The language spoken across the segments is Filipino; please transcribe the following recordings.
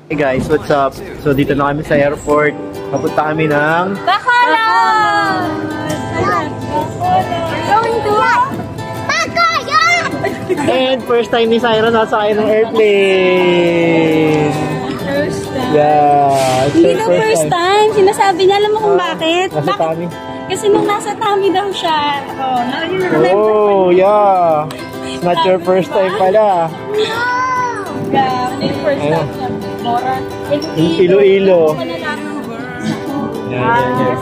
Hey guys, what's up? So dito na kami sa airport. Papunta kami ng Bacolod! Going to Bacolod! And first time ni Syra nasakay ng airplane. First time. Yeah. Hindi na first time. Sinasabi niya, alam mo kung bakit? Nasa Tommy. Kasi nung nasa Tommy daw siya. Oh, yeah. It's not your first time pala. Yeah, first time niya. Mora. Iloilo. Yeah.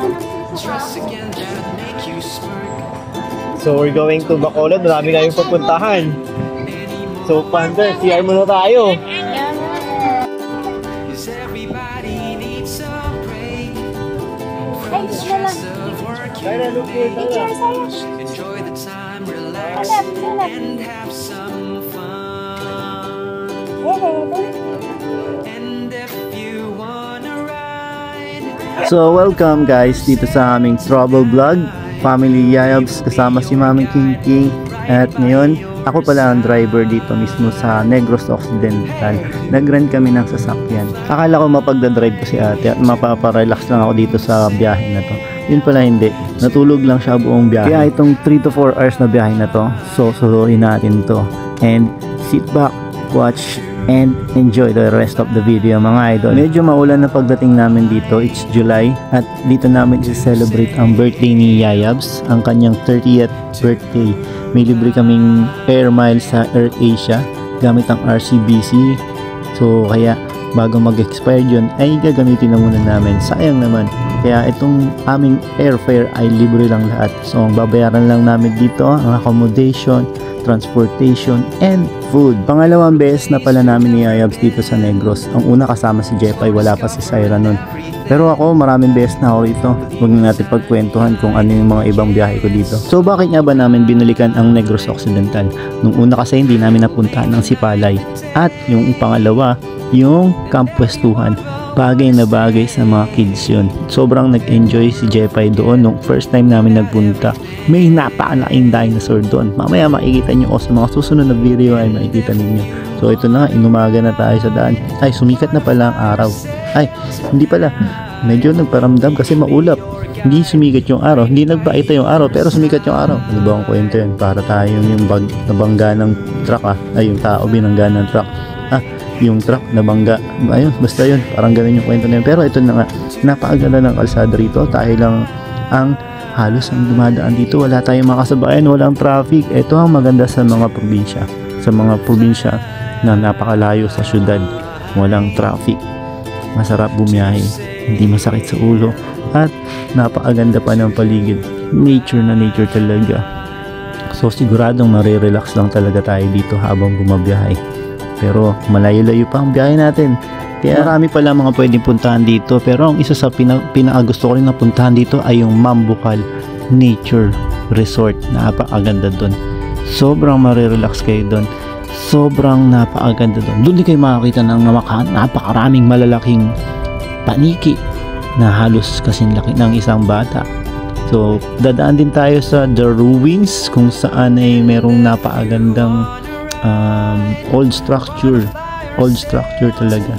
So we're going to Bacolod. Marami kayong papuntahan. So Panda, CR muna tayo. Enjoy the time, relax, and have some fun. And if you wanna ride. So welcome guys dito sa aming travel vlog, Family Yayabs, kasama si Mami King King. At ngayon, ako pala ang driver dito mismo sa Negros Occidental. Nag-rent kami ng sasakyan. Akala ko mapagdadrive ko si ate at mapaparelax lang ako dito sa biyahe na to. Yun pala hindi. Natulog lang siya buong biyahe. Kaya itong 3 to 4 hours na biyahe na to, so suluhin natin to. And sit back, watch, and enjoy the rest of the video mga idol. Medyo maulan na pagdating namin dito. It's July at dito namin i-celebrate ang birthday ni Yayabs, ang kanyang 30th birthday. May libre kaming air miles sa AirAsia gamit ang RCBC. So kaya bago mag-expire yun ay gagamitin na muna namin. Sayang naman. Kaya itong aming airfare ay libre lang lahat. So ang babayaran lang namin dito ang accommodation, transportation, and food. Pangalawang beses na pala namin ni Yayabs dito sa Negros. Ang una kasama si Jepay, wala pa si Syra nun. Pero ako, maraming beses na ako rito. Huwag na natin pagkwentuhan kung ano yung mga ibang biyahe ko dito. So bakit nga ba namin binalikan ang Negros Occidental? Nung una kasi hindi namin napuntahan ng Sipalay. At yung pangalawa, yung Camp Pwestuhan. Bagay na bagay sa mga kids yun. Sobrang nag-enjoy si Jepay doon nung first time namin nagpunta. May napakalaking dinosaur doon. Mamaya makikita nyo o sa mga susunod na video ay makikita ninyo. So ito na, inumaga na tayo sa daan. Ay, sumikat na pala ang araw. Ay, hindi pala. Medyo nagparamdam kasi maulap. Hindi sumikat yung araw. Hindi nagpakita yung araw pero sumikat yung araw. Ano ba ang kwento yun? Para tayo yung nabangga ng truck Ay, yung tao binangga ng truck. Yung truck nabangga. Ayun, basta yun. Parang ganun yung kwento na yun. Pero ito na nga, napakaganda ng kalsada rito. Tayo lang ang halos ang dumadaan dito. Wala tayong makasabayan, walang traffic. Ito ang maganda sa mga probinsya. Sa mga probinsya na napakalayo sa syudad. Walang traffic. Masarap bumiyahe. Hindi masakit sa ulo. At napakaganda pa ng paligid. Nature na nature talaga. So siguradong marirelax lang talaga tayo dito habang bumabiyahe. Pero malayo-layo pa ang biyahe natin. Kaya marami pala mga pwedeng puntahan dito. Pero ang isa sa pinakagusto ko rin na puntahan dito ay yung Mambucal Nature Resort. Napakaganda doon. Sobrang marirelax kayo doon. Sobrang napakaganda doon. Doon din kayo makakita ng napakaraming malalaking paniki na halos kasing laki ng isang bata. So dadaan din tayo sa The Ruins kung saan ay merong napakagandang old structure talaga.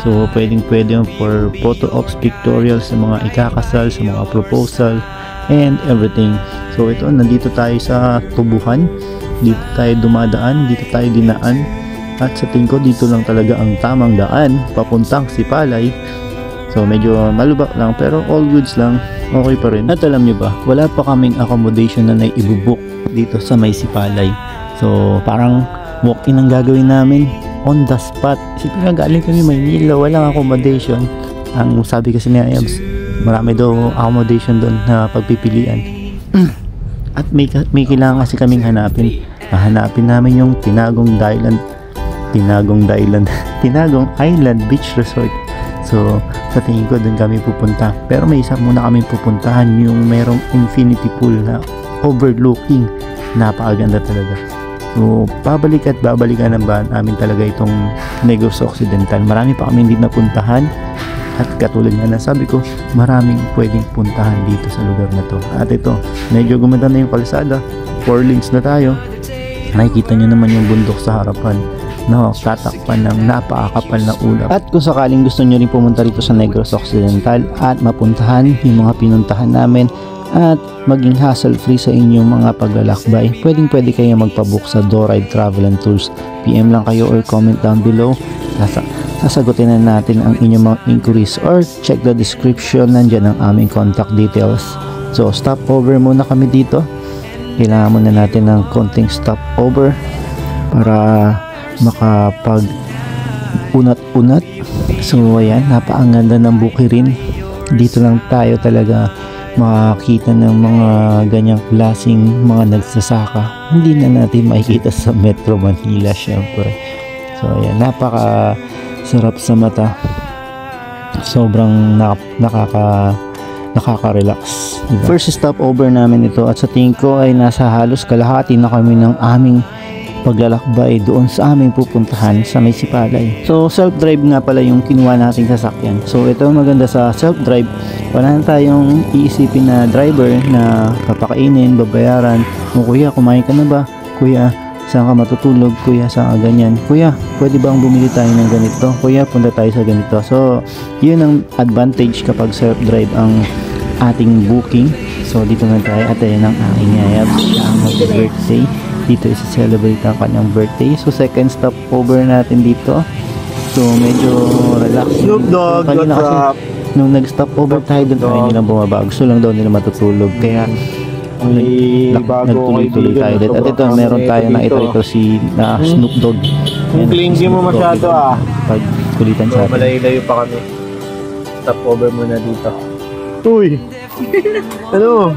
So pwede yun for photo ops, pictorial, sa mga ikakasal, sa mga proposal and everything. So ito, nandito tayo sa tubuhan, dito tayo dumadaan, dito tayo dinaan, at sa tingin ko dito lang talaga ang tamang daan papuntang Sipalay. So medyo malubak lang pero all goods lang, okay pa rin. At alam nyo ba, wala pa kaming accommodation na naibubuk dito sa may Sipalay. So parang walk-in ang gagawin namin on the spot. Isipin nga, galing kami Maynila, walang accommodation. Ang sabi kasi ni Ayabs, marami daw accommodation doon na pagpipilian. At may kailangan kasi kaming hanapin. Hanapin namin yung Tinagong Island Beach Resort. So sa tingin ko doon kami pupunta. Pero may isa muna kami pupuntahan, yung merong infinity pool na overlooking. Napakaganda talaga. So, babalikan ng ba namin talaga itong Negros Occidental. Marami pa kami hindi napuntahan. At katulad nga na sabi ko, maraming pwedeng puntahan dito sa lugar na to. At ito, medyo gumanda na yung kalsada. 4 lanes na tayo. Nakikita nyo naman yung bundok sa harapan. no, tatakpan ng napakakapal na ulap. At kung sakaling gusto nyo rin pumunta rito sa Negros Occidental at mapuntahan yung mga pinuntahan namin at maging hassle-free sa inyong mga paglalakbay, pwede kayo magpabook sa Doride Travel and Tours. PM lang kayo or comment down below. Sasagutin na natin ang inyong mga inquiries or check the description, nandyan ang aming contact details. So stop over muna kami dito. Kailangan muna natin ng konting stop over para makapag unat-unat. So ayan, napakaganda ng bukirin. Dito lang tayo talaga makakita ng mga ganyang klaseng mga nagsasaka. Hindi na natin makikita sa Metro Manila syempre. So ayan, napaka sarap sa mata. Sobrang nakaka-relax. Diba? First stop over namin ito at sa tingin ko ay nasa halos kalahati na kami ng aming paglalakbay doon sa aming pupuntahan sa may Sipalay. So self-drive nga pala yung kinuha nating sasakyan. So ito maganda sa self-drive, wala na tayong iisipin na driver na papakainin, babayaran. O kuya, kumain ka na ba? Kuya, saan ka matutulog? Kuya, saan ka ganyan? Kuya, pwede bang bumili tayo ng ganito? Kuya, punta tayo sa ganito. So yun ang advantage kapag self-drive ang ating booking. So dito na tayo at ayun ang aking yayab. Siya ang mag-birthday. Dito isa-celebrate ang kanyang birthday. So second stop over natin dito. So medyo relax. Snoop Dogg, Kanina what's kasi up? nung nag-stop over tayo doon ay nilang bumaba. Gusto lang daw nila matutulog. Kaya nagtuloy-tuloy tayo dito. At ito meron tayo na ito si Snoop Dogg. Kung clingy mo masyado Pag kulitan sa atin. Malayo-layo pa kami. Stop over muna dito. Uy! Ano?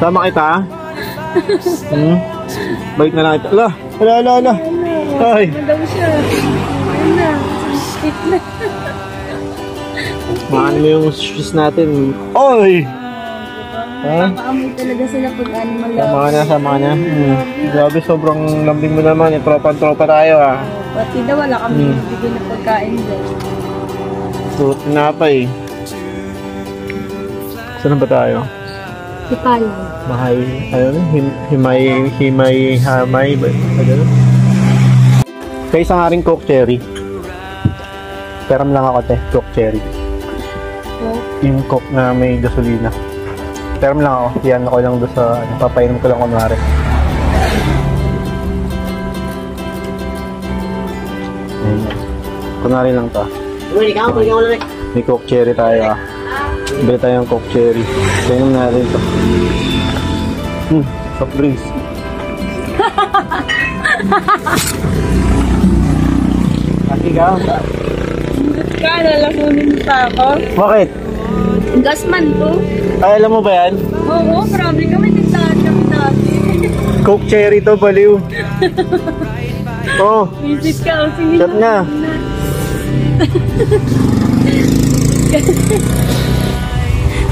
Sama kita? Balik na lang ito. Ala. Ay. Daw siya. Ayun na. Skip na. Maano mo yung shoes natin. Oy! Ha? Nakaamoy talaga sila pag animal Sama ka na. Grabe, sobrang lambing mo naman. Tropa tayo Pati daw wala kami bigyan na pagkain doon. Surot na pa eh. Saan ba tayo? Sipalay. Himay ba? Kaysa nga rin Coke Cherry. Peram lang ako Coke Cherry. Yung Coke na may gasolina. Peram lang ako. Yan ako lang doon sa papainom ko lang kunwari. Kunwari lang to. May Coke Cherry tayo Bili tayong Coke Cherry. Painom natin ito. Soft drinks. Kasi ka? Lalamunin pa ako. Bakit? Gasman to. Ay, alam mo ba yan? Oo, grabe kami nagsahan kami dati. Coke Cherry to, baliw. Oh, Visit ka, sige shot na.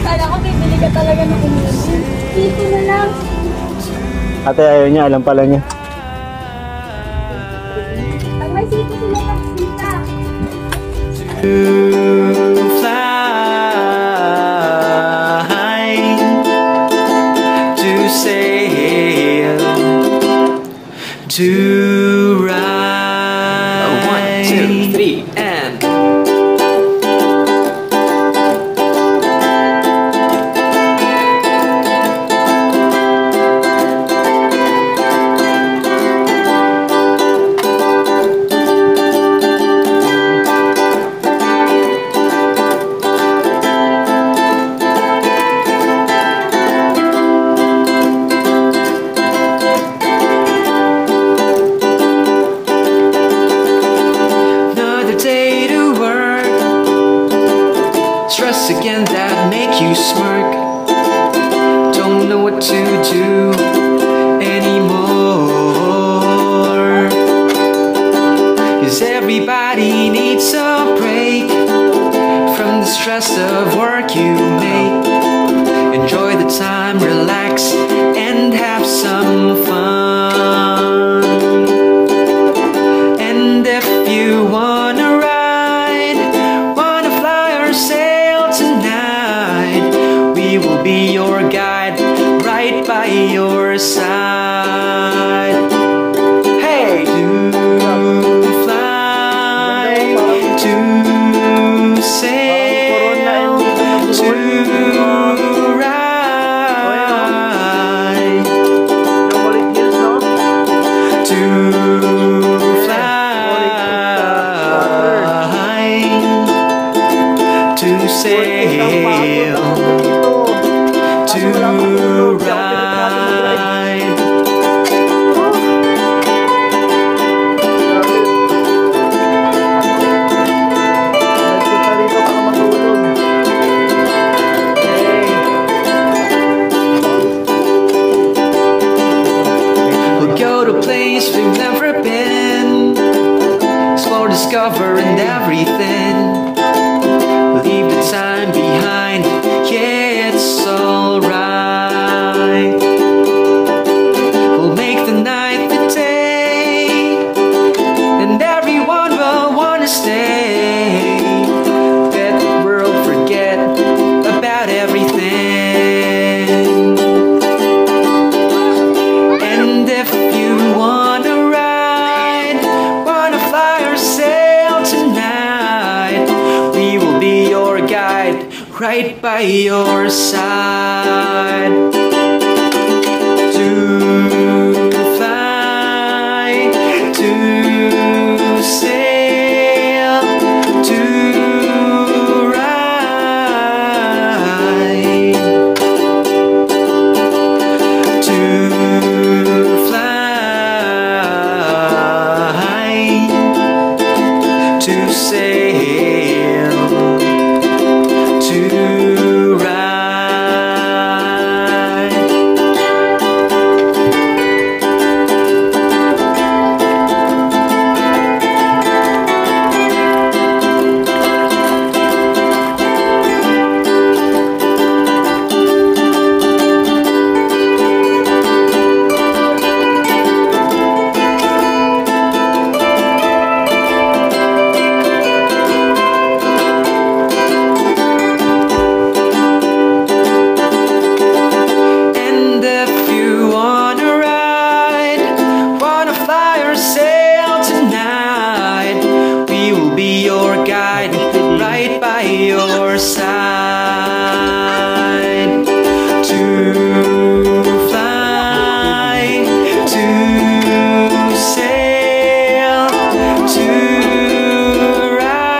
Kala ko bibili ka talaga ng uminom. Dito na lang. Ate, ayaw niya. Alam pala niya. Pag may sito sila nagsita. To fly, to sail, to ride. 1, 2, 3, and stress again that make you smirk. Don't know what to do anymore. 'Cause everybody needs a break from the stress of work you make. Enjoy the time, relax, and have some fun. And if you wanna ride, wanna fly or sail tonight, we will be your guide, right by your side. Hey! sail, to ride. We'll go to a place we've never been, explore, discover, and everything. Leave the time behind, yeah, it's alright. We'll make the night the day, and everyone will wanna stay. Let the world forget about everything. And if you wanna ride, wanna fly or sail tonight, we will be your guide, right by your side. To fly, to sail, to ride. To fly, to sail, to ride. And if you wanna ride, wanna fly or sail tonight, we will be your guide, right by your side. To fly, to sail, to ride.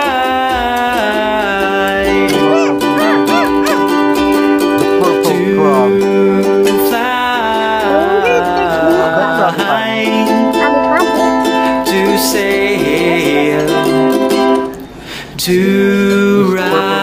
To fly, to sail, to ride.